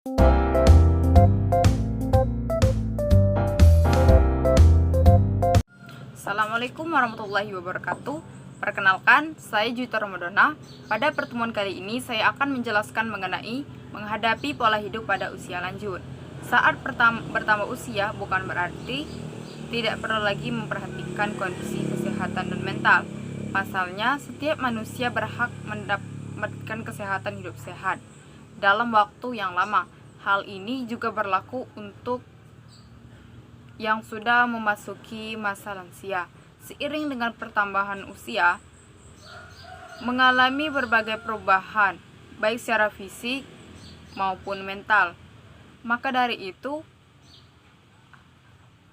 Assalamualaikum warahmatullahi wabarakatuh. Perkenalkan, saya Juwita Ramadhana. Pada pertemuan kali ini saya akan menjelaskan mengenai menghadapi pola hidup pada usia lanjut. Saat bertambah usia bukan berarti tidak perlu lagi memperhatikan kondisi kesehatan dan mental. Pasalnya, setiap manusia berhak mendapatkan kesehatan hidup sehat dalam waktu yang lama. Hal ini juga berlaku untuk yang sudah memasuki masa lansia. Seiring dengan pertambahan usia, mengalami berbagai perubahan, baik secara fisik maupun mental. Maka dari itu,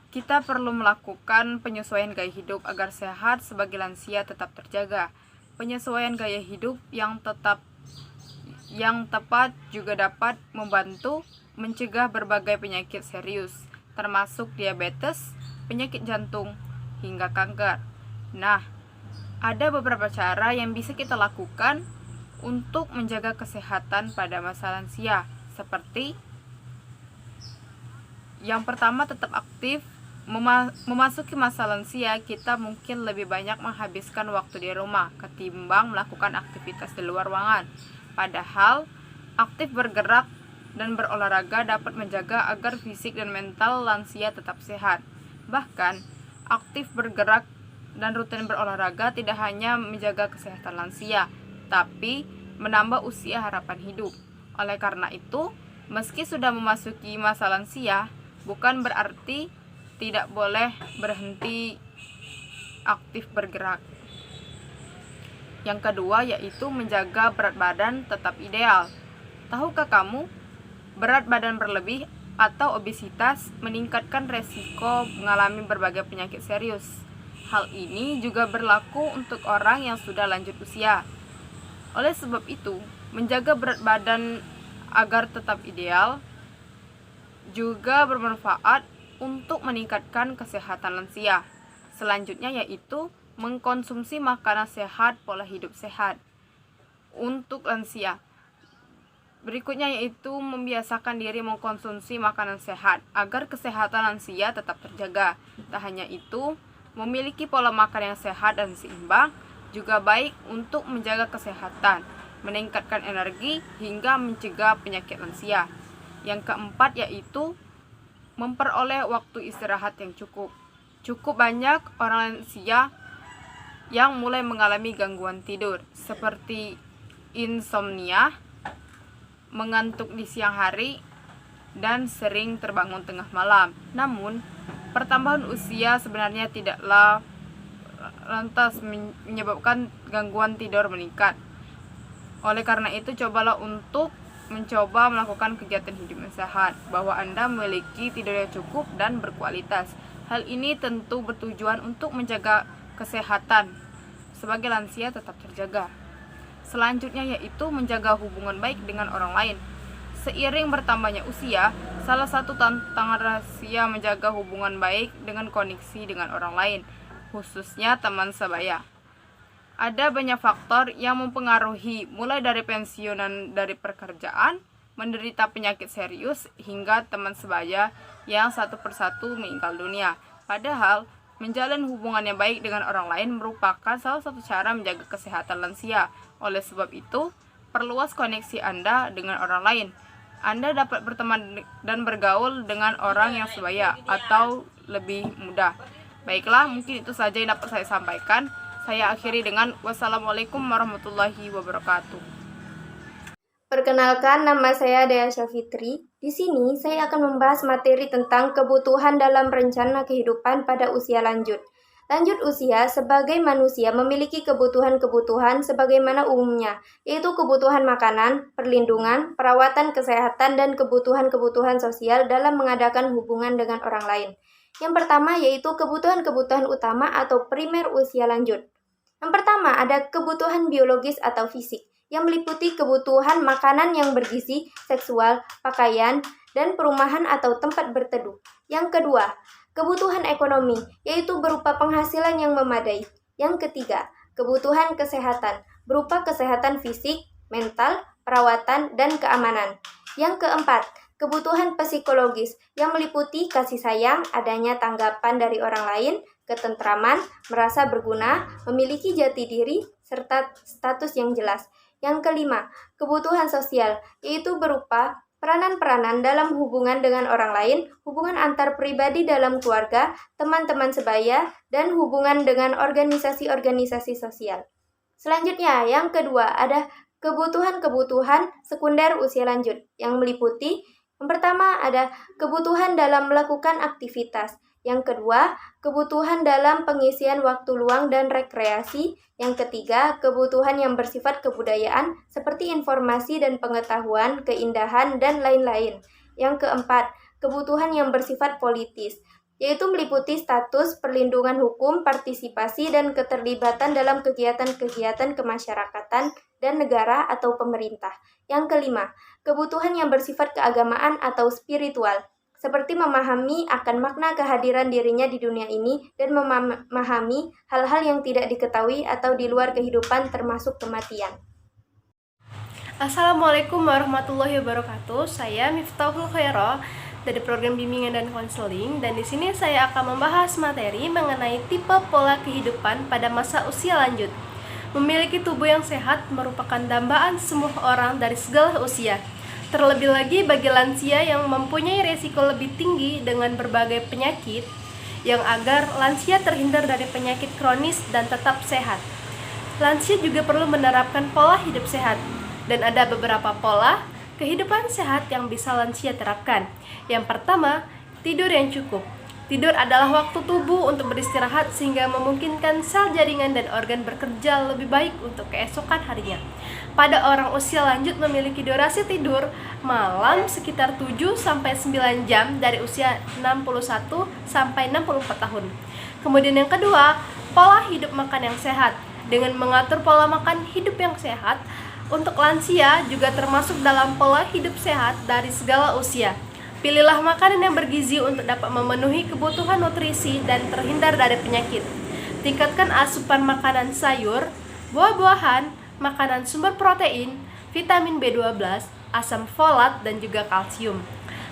kita perlu melakukan penyesuaian gaya hidup agar sehat sebagai lansia tetap terjaga. Penyesuaian gaya hidup yang tepat juga dapat membantu mencegah berbagai penyakit serius, termasuk diabetes, penyakit jantung, hingga kanker. Nah, ada beberapa cara yang bisa kita lakukan untuk menjaga kesehatan pada masa lansia, seperti yang pertama, tetap aktif. Memasuki masa lansia, kita mungkin lebih banyak menghabiskan waktu di rumah ketimbang melakukan aktivitas di luar ruangan. Padahal, aktif bergerak dan berolahraga dapat menjaga agar fisik dan mental lansia tetap sehat. Bahkan, aktif bergerak dan rutin berolahraga tidak hanya menjaga kesehatan lansia, tapi menambah usia harapan hidup. Oleh karena itu, meski sudah memasuki masa lansia, bukan berarti tidak boleh berhenti aktif bergerak. Yang kedua yaitu menjaga berat badan tetap ideal. Tahukah kamu, berat badan berlebih atau obesitas meningkatkan resiko mengalami berbagai penyakit serius. Hal ini juga berlaku untuk orang yang sudah lanjut usia. Oleh sebab itu, menjaga berat badan agar tetap ideal juga bermanfaat untuk meningkatkan kesehatan lansia. Selanjutnya yaitu mengkonsumsi makanan sehat, pola hidup sehat untuk lansia. Berikutnya yaitu membiasakan diri mengkonsumsi makanan sehat agar kesehatan lansia tetap terjaga. Tak hanya itu, memiliki pola makan yang sehat dan seimbang juga baik untuk menjaga kesehatan, meningkatkan energi hingga mencegah penyakit lansia. Yang keempat yaitu memperoleh waktu istirahat yang cukup. Cukup banyak orang lansia yang mulai mengalami gangguan tidur seperti insomnia, mengantuk di siang hari, dan sering terbangun tengah malam. Namun, pertambahan usia sebenarnya tidaklah lantas menyebabkan gangguan tidur meningkat. Oleh karena itu, cobalah untuk mencoba melakukan kegiatan hidup yang sehat, bahwa Anda memiliki tidur yang cukup dan berkualitas. Hal ini tentu bertujuan untuk menjaga kesehatan sebagai lansia tetap terjaga. Selanjutnya yaitu menjaga hubungan baik dengan orang lain. Seiring bertambahnya usia, salah satu tantangan rahasia menjaga hubungan baik dengan koneksi dengan orang lain, khususnya teman sebaya. Ada banyak faktor yang mempengaruhi, mulai dari pensiunan dari pekerjaan, menderita penyakit serius, hingga teman sebaya yang satu persatu meninggal dunia. Padahal, menjalin hubungan yang baik dengan orang lain merupakan salah satu cara menjaga kesehatan lansia. Oleh sebab itu, perluas koneksi Anda dengan orang lain. Anda dapat berteman dan bergaul dengan orang yang sebaya atau lebih muda. Baiklah, mungkin itu saja yang dapat saya sampaikan. Saya akhiri dengan wassalamualaikum warahmatullahi wabarakatuh. Perkenalkan, nama saya Dea Syafitri. Di sini saya akan membahas materi tentang kebutuhan dalam rencana kehidupan pada usia lanjut. Lanjut usia sebagai manusia memiliki kebutuhan-kebutuhan sebagaimana umumnya, yaitu kebutuhan makanan, perlindungan, perawatan kesehatan, dan kebutuhan-kebutuhan sosial dalam mengadakan hubungan dengan orang lain. Yang pertama yaitu kebutuhan-kebutuhan utama atau primer usia lanjut. Yang pertama ada kebutuhan biologis atau fisik, yang meliputi kebutuhan makanan yang bergizi, seksual, pakaian, dan perumahan atau tempat berteduh. Yang kedua, kebutuhan ekonomi, yaitu berupa penghasilan yang memadai. Yang ketiga, kebutuhan kesehatan, berupa kesehatan fisik, mental, perawatan, dan keamanan. Yang keempat, kebutuhan psikologis yang meliputi kasih sayang, adanya tanggapan dari orang lain, ketentraman, merasa berguna, memiliki jati diri, serta status yang jelas. Yang kelima, kebutuhan sosial, yaitu berupa peranan-peranan dalam hubungan dengan orang lain, hubungan antar pribadi dalam keluarga, teman-teman sebaya, dan hubungan dengan organisasi-organisasi sosial. Selanjutnya, yang kedua ada kebutuhan-kebutuhan sekunder usia lanjut yang meliputi yang pertama ada kebutuhan dalam melakukan aktivitas, yang kedua kebutuhan dalam pengisian waktu luang dan rekreasi, yang ketiga kebutuhan yang bersifat kebudayaan seperti informasi dan pengetahuan, keindahan, dan lain-lain. Yang keempat, kebutuhan yang bersifat politis, yaitu meliputi status, perlindungan hukum, partisipasi, dan keterlibatan dalam kegiatan-kegiatan kemasyarakatan dan negara atau pemerintah. Yang kelima, kebutuhan yang bersifat keagamaan atau spiritual, seperti memahami akan makna kehadiran dirinya di dunia ini dan memahami hal-hal yang tidak diketahui atau di luar kehidupan termasuk kematian. Assalamualaikum warahmatullahi wabarakatuh. Saya Miftahul Khairah dari program bimbingan dan konseling, dan di sini saya akan membahas materi mengenai tipe pola kehidupan pada masa usia lanjut. Memiliki tubuh yang sehat merupakan dambaan semua orang dari segala usia. Terlebih lagi bagi lansia yang mempunyai resiko lebih tinggi dengan berbagai penyakit, yang agar lansia terhindar dari penyakit kronis dan tetap sehat. Lansia juga perlu menerapkan pola hidup sehat, dan ada beberapa pola kehidupan sehat yang bisa lansia terapkan. Yang pertama, tidur yang cukup. Tidur adalah waktu tubuh untuk beristirahat sehingga memungkinkan sel jaringan dan organ bekerja lebih baik untuk keesokan harinya. Pada orang usia lanjut memiliki durasi tidur malam sekitar 7-9 jam dari usia 61-64 tahun. Kemudian yang kedua, pola hidup makan yang sehat. Dengan mengatur pola makan hidup yang sehat, untuk lansia juga termasuk dalam pola hidup sehat dari segala usia. Pilihlah makanan yang bergizi untuk dapat memenuhi kebutuhan nutrisi dan terhindar dari penyakit. Tingkatkan asupan makanan sayur, buah-buahan, makanan sumber protein, vitamin B12, asam folat, dan juga kalsium.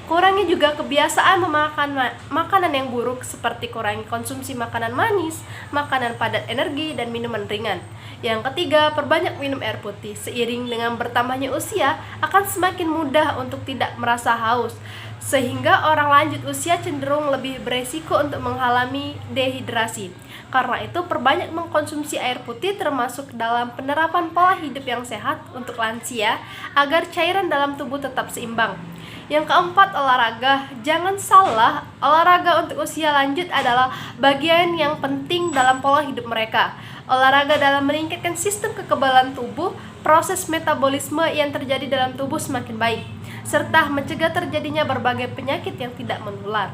Kurangi juga kebiasaan memakan makanan yang buruk seperti kurangi konsumsi makanan manis, makanan padat energi, dan minuman ringan. Yang ketiga, perbanyak minum air putih. Seiring dengan bertambahnya usia, akan semakin mudah untuk tidak merasa haus, sehingga orang lanjut usia cenderung lebih beresiko untuk mengalami dehidrasi. Karena itu, perbanyak mengkonsumsi air putih termasuk dalam penerapan pola hidup yang sehat untuk lansia agar cairan dalam tubuh tetap seimbang. Yang keempat, olahraga. Jangan salah, olahraga untuk usia lanjut adalah bagian yang penting dalam pola hidup mereka. Olahraga dalam meningkatkan sistem kekebalan tubuh, proses metabolisme yang terjadi dalam tubuh semakin baik, serta mencegah terjadinya berbagai penyakit yang tidak menular.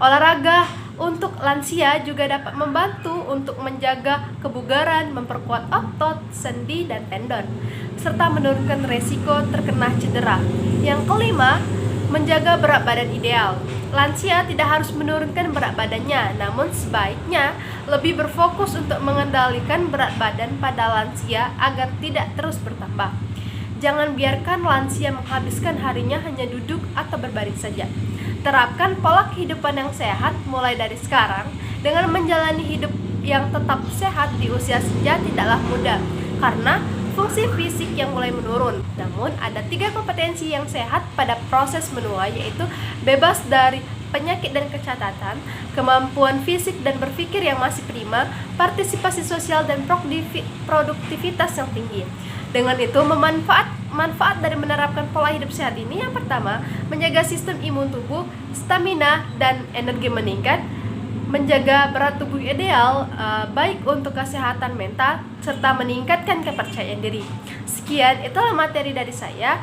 Olahraga untuk lansia juga dapat membantu untuk menjaga kebugaran, memperkuat otot, sendi, dan tendon, serta menurunkan resiko terkena cedera. Yang kelima, menjaga berat badan ideal. Lansia tidak harus menurunkan berat badannya, namun sebaiknya lebih berfokus untuk mengendalikan berat badan pada lansia agar tidak terus bertambah. Jangan biarkan lansia menghabiskan harinya hanya duduk atau berbaring saja. Terapkan pola kehidupan yang sehat mulai dari sekarang. Dengan menjalani hidup yang tetap sehat di usia senja tidaklah mudah, karena fungsi fisik yang mulai menurun. Namun ada 3 kompetensi yang sehat pada proses menua, yaitu bebas dari penyakit dan kecacatan, kemampuan fisik dan berpikir yang masih prima, partisipasi sosial, dan produktivitas yang tinggi. Dengan itu, manfaat dari menerapkan pola hidup sehat ini, yang pertama, menjaga sistem imun tubuh, stamina, dan energi meningkat, menjaga berat tubuh ideal, baik untuk kesehatan mental, serta meningkatkan kepercayaan diri. Sekian, itulah materi dari saya.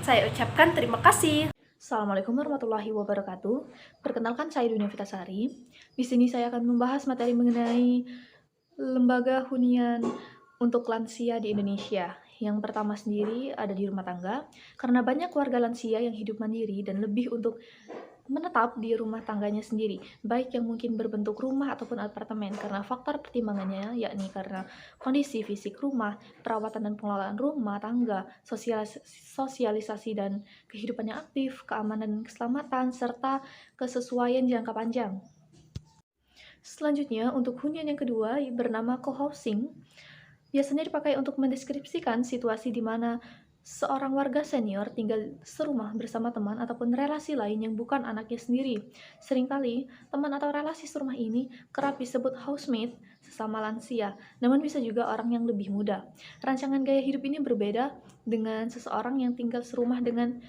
Saya ucapkan terima kasih. Assalamualaikum warahmatullahi wabarakatuh. Perkenalkan, saya Dunia Vitasari. Di sini saya akan membahas materi mengenai lembaga hunian untuk lansia di Indonesia. Yang pertama sendiri ada di rumah tangga, karena banyak warga lansia yang hidup mandiri dan lebih untuk menetap di rumah tangganya sendiri, baik yang mungkin berbentuk rumah ataupun apartemen, karena faktor pertimbangannya yakni karena kondisi fisik rumah, perawatan dan pengelolaan rumah tangga, sosialisasi dan kehidupan yang aktif, keamanan dan keselamatan, serta kesesuaian jangka panjang. Selanjutnya, untuk hunian yang kedua bernama co-housing, biasanya dipakai untuk mendeskripsikan situasi di mana seorang warga senior tinggal serumah bersama teman ataupun relasi lain yang bukan anaknya sendiri. Seringkali, teman atau relasi serumah ini kerap disebut housemate sesama lansia, namun bisa juga orang yang lebih muda. Rancangan gaya hidup ini berbeda dengan seseorang yang tinggal serumah dengan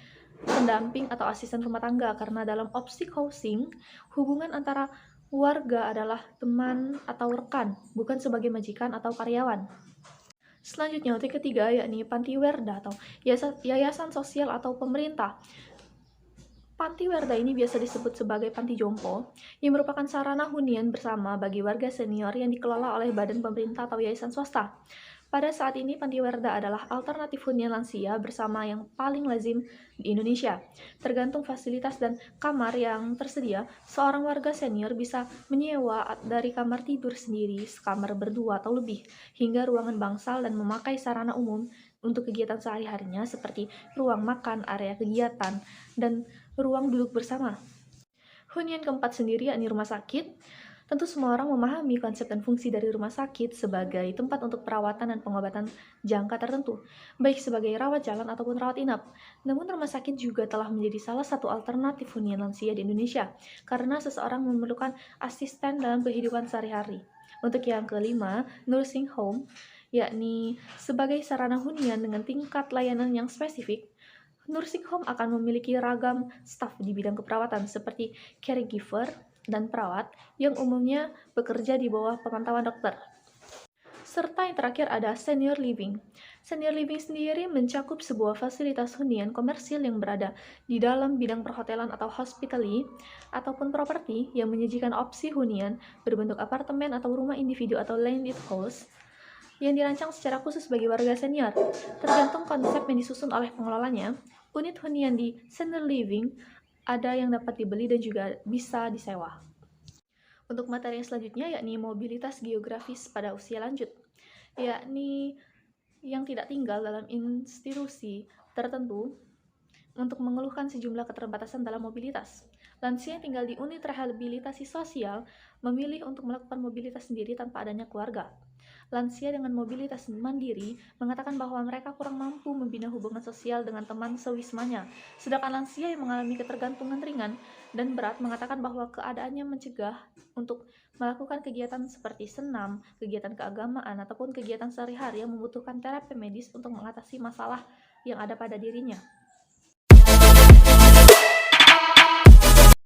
pendamping atau asisten rumah tangga, karena dalam opsi housing, hubungan antara warga adalah teman atau rekan, bukan sebagai majikan atau karyawan. Selanjutnya, untuk ketiga yakni Panti Werda atau yayasan sosial atau pemerintah. Panti Werda ini biasa disebut sebagai panti jompo, yang merupakan sarana hunian bersama bagi warga senior yang dikelola oleh badan pemerintah atau yayasan swasta. Pada saat ini, Panti Werda adalah alternatif hunian lansia bersama yang paling lazim di Indonesia. Tergantung fasilitas dan kamar yang tersedia, seorang warga senior bisa menyewa dari kamar tidur sendiri, sekamar berdua atau lebih, hingga ruangan bangsal dan memakai sarana umum untuk kegiatan sehari-harinya seperti ruang makan, area kegiatan, dan ruang duduk bersama. Hunian keempat sendiri yakni rumah sakit. Tentu semua orang memahami konsep dan fungsi dari rumah sakit sebagai tempat untuk perawatan dan pengobatan jangka tertentu, baik sebagai rawat jalan ataupun rawat inap. Namun rumah sakit juga telah menjadi salah satu alternatif hunian lansia di Indonesia, karena seseorang memerlukan asisten dalam kehidupan sehari-hari. Untuk yang kelima, nursing home, yakni sebagai sarana hunian dengan tingkat layanan yang spesifik. Nursing home akan memiliki ragam staf di bidang keperawatan seperti caregiver dan perawat yang umumnya bekerja di bawah pemantauan dokter. Serta yang terakhir ada senior living. Senior living sendiri mencakup sebuah fasilitas hunian komersil yang berada di dalam bidang perhotelan atau hospitality ataupun properti yang menyajikan opsi hunian berbentuk apartemen atau rumah individu atau landed house yang dirancang secara khusus bagi warga senior. Tergantung konsep yang disusun oleh pengelolanya, unit hunian di senior living ada yang dapat dibeli dan juga bisa disewa. Untuk materi yang selanjutnya yakni mobilitas geografis pada usia lanjut, yakni yang tidak tinggal dalam institusi tertentu untuk mengeluhkan sejumlah keterbatasan dalam mobilitas. Lansia yang tinggal di unit rehabilitasi sosial memilih untuk melakukan mobilitas sendiri tanpa adanya keluarga. Lansia dengan mobilitas mandiri mengatakan bahwa mereka kurang mampu membina hubungan sosial dengan teman sewismanya. Sedangkan lansia yang mengalami ketergantungan ringan dan berat mengatakan bahwa keadaannya mencegah untuk melakukan kegiatan seperti senam, kegiatan keagamaan, ataupun kegiatan sehari-hari yang membutuhkan terapi medis untuk mengatasi masalah yang ada pada dirinya.